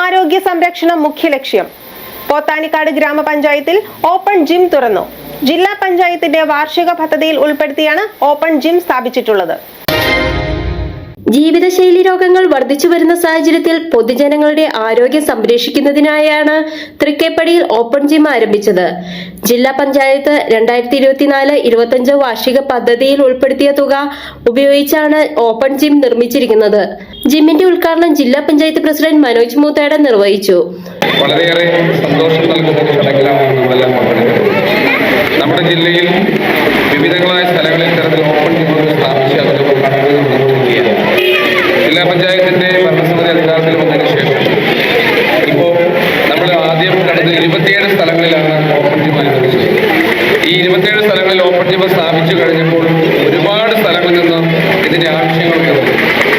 ആരോഗ്യ സംരക്ഷണം മുഖ്യ ലക്ഷ്യം. പോത്താനിക്കാട് ഗ്രാമപഞ്ചായത്തിൽ ഓപ്പൺ ജിം തുറന്നു. ജില്ലാ പഞ്ചായത്തിന്റെ വാർഷിക പദ്ധതിയിൽ ഉൾപ്പെടുത്തിയാണ് ഓപ്പൺ ജിം സ്ഥാപിച്ചിട്ടുള്ളത്. ജീവിതശൈലി രോഗങ്ങൾ വർദ്ധിച്ചു വരുന്ന സാഹചര്യത്തിൽ പൊതുജനങ്ങളുടെ ആരോഗ്യം സംരക്ഷിക്കുന്നതിനായാണ് തൃക്കേപ്പടിയിൽ ഓപ്പൺ ജിം ആരംഭിച്ചത്. ജില്ലാ പഞ്ചായത്ത് 2024-25 വാർഷിക പദ്ധതിയിൽ ഉൾപ്പെടുത്തിയ തുക ഉപയോഗിച്ചാണ് ഓപ്പൺ ജിം നിർമ്മിച്ചിരിക്കുന്നത്. ജിമ്മിന്റെ ഉദ്ഘാടനം ജില്ലാ പഞ്ചായത്ത് പ്രസിഡന്റ് മനോജ് മൂത്തേടൻ നിർവഹിച്ചു. വളരെയേറെ സന്തോഷം നൽകുന്ന ഒരു ചടങ്ങിലാണ് നമ്മളെല്ലാം പങ്കെടുക്കുന്നത്. നമ്മുടെ ജില്ലയിൽ വിവിധങ്ങളായ സ്ഥലങ്ങളിൽ ഇത്തരത്തിൽ ഓപ്പൺ ജിമ്മുകൾ സ്ഥാപിച്ച് അതിന്റെ ഉദ്ഘാടനങ്ങൾ നടത്തിയിരിക്കുകയാണ്. ജില്ലാ പഞ്ചായത്തിന്റെ ഭരണസമിതി അധികാരത്തിൽ വന്നതിന് ശേഷം ഇപ്പോൾ നമ്മൾ ആദ്യം കണ്ടത് 27 സ്ഥലങ്ങളിലാണ് ഓപ്പൺ ജിം അനുവദിച്ചത്. ഈ 27 സ്ഥലങ്ങളിൽ ഓപ്പൺ ജിം സ്ഥാപിച്ചു കഴിഞ്ഞപ്പോൾ ഒരുപാട് സ്ഥലങ്ങളിൽ നിന്ന് ഇതിന്റെ ആവശ്യങ്ങൾ ഉയർന്നു.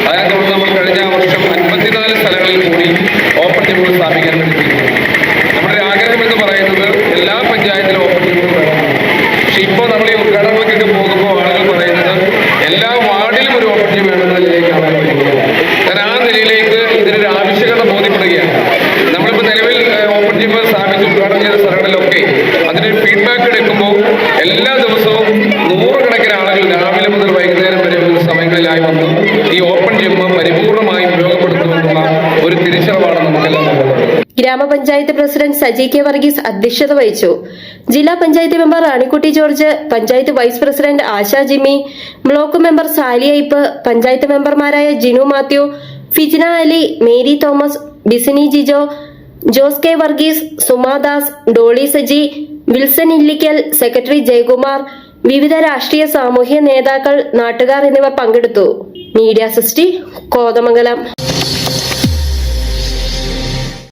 അതിനെ തുടർന്ന് നമ്മൾ കഴിഞ്ഞ വർഷം 54 സ്ഥലങ്ങളിൽ കൂടി ഓപ്പൺ ജിമ്മുകൾ സ്ഥാപിക്കാൻ വേണ്ടി നമ്മുടെ ആഗ്രഹം എന്ന് പറയുന്നത് എല്ലാ പഞ്ചായത്തിലും ഓപ്പൺ ജിമ്മുകൾ വേണം. പക്ഷെ ഇപ്പോൾ നമ്മൾ ഈ ഉദ്ഘാടനങ്ങൾക്കൊക്കെ പോകുമ്പോൾ ആളുകൾ പറയുന്നത് എല്ലാ വാർഡിലും ഒരു ഓപ്പൺ ജിം വേണമെന്ന നിലയിലേക്കാണ് വരുന്നത്. കാരണം ആ നിലയിലേക്ക് ഇതിനൊരു ആവശ്യകത ബോധ്യപ്പെടുകയാണ്. നമ്മളിപ്പോൾ നിലവിൽ ഓപ്പൺ ജിം സ്ഥാപിച്ച് ഉദ്ഘാടനം ചെയ്ത സ്ഥലങ്ങളിലൊക്കെ അതിനൊരു ഫീഡ്ബാക്ക് എടുക്കുമ്പോൾ എല്ലാ ദിവസവും നൂറുകണക്കിന് ആളുകൾ രാവിലെ മുതൽ വൈകുന്നേരം വരെ സമയങ്ങളിലായി വന്ന് ഈ ഓപ്പൺ ജിം പരിപൂർണമായി ഉപയോഗപ്പെടുത്തുമെന്നുള്ള ഒരു തിരിച്ചറിവാണ് നമുക്കെല്ലാം നൽകുന്നത്. ഗ്രാമപഞ്ചായത്ത് പ്രസിഡന്റ് സജി കെ വർഗീസ് അധ്യക്ഷത വഹിച്ചു. ജില്ലാ panchayat member Ranikutty George, panchayat vice president Asha Jimmy, block member Sally Aipe, panchayat മെമ്പർമാരായ ജിനു മാത്യു, ഫിജ്ന അലി, മേരി തോമസ്, ബിസിനി ജിജോ, ജോസ് കെ വർഗീസ്, സുമാദാസ്, ഡോളി സജി, വിൽസൺ ഇല്ലിക്കൽ, സെക്രട്ടറി ജയകുമാർ, വിവിധ രാഷ്ട്രീയ സാമൂഹ്യ നേതാക്കൾ, നാട്ടുകാർ എന്നിവർ പങ്കെടുത്തു. മീഡിയ സിസ്റ്റി, കോതമംഗലം.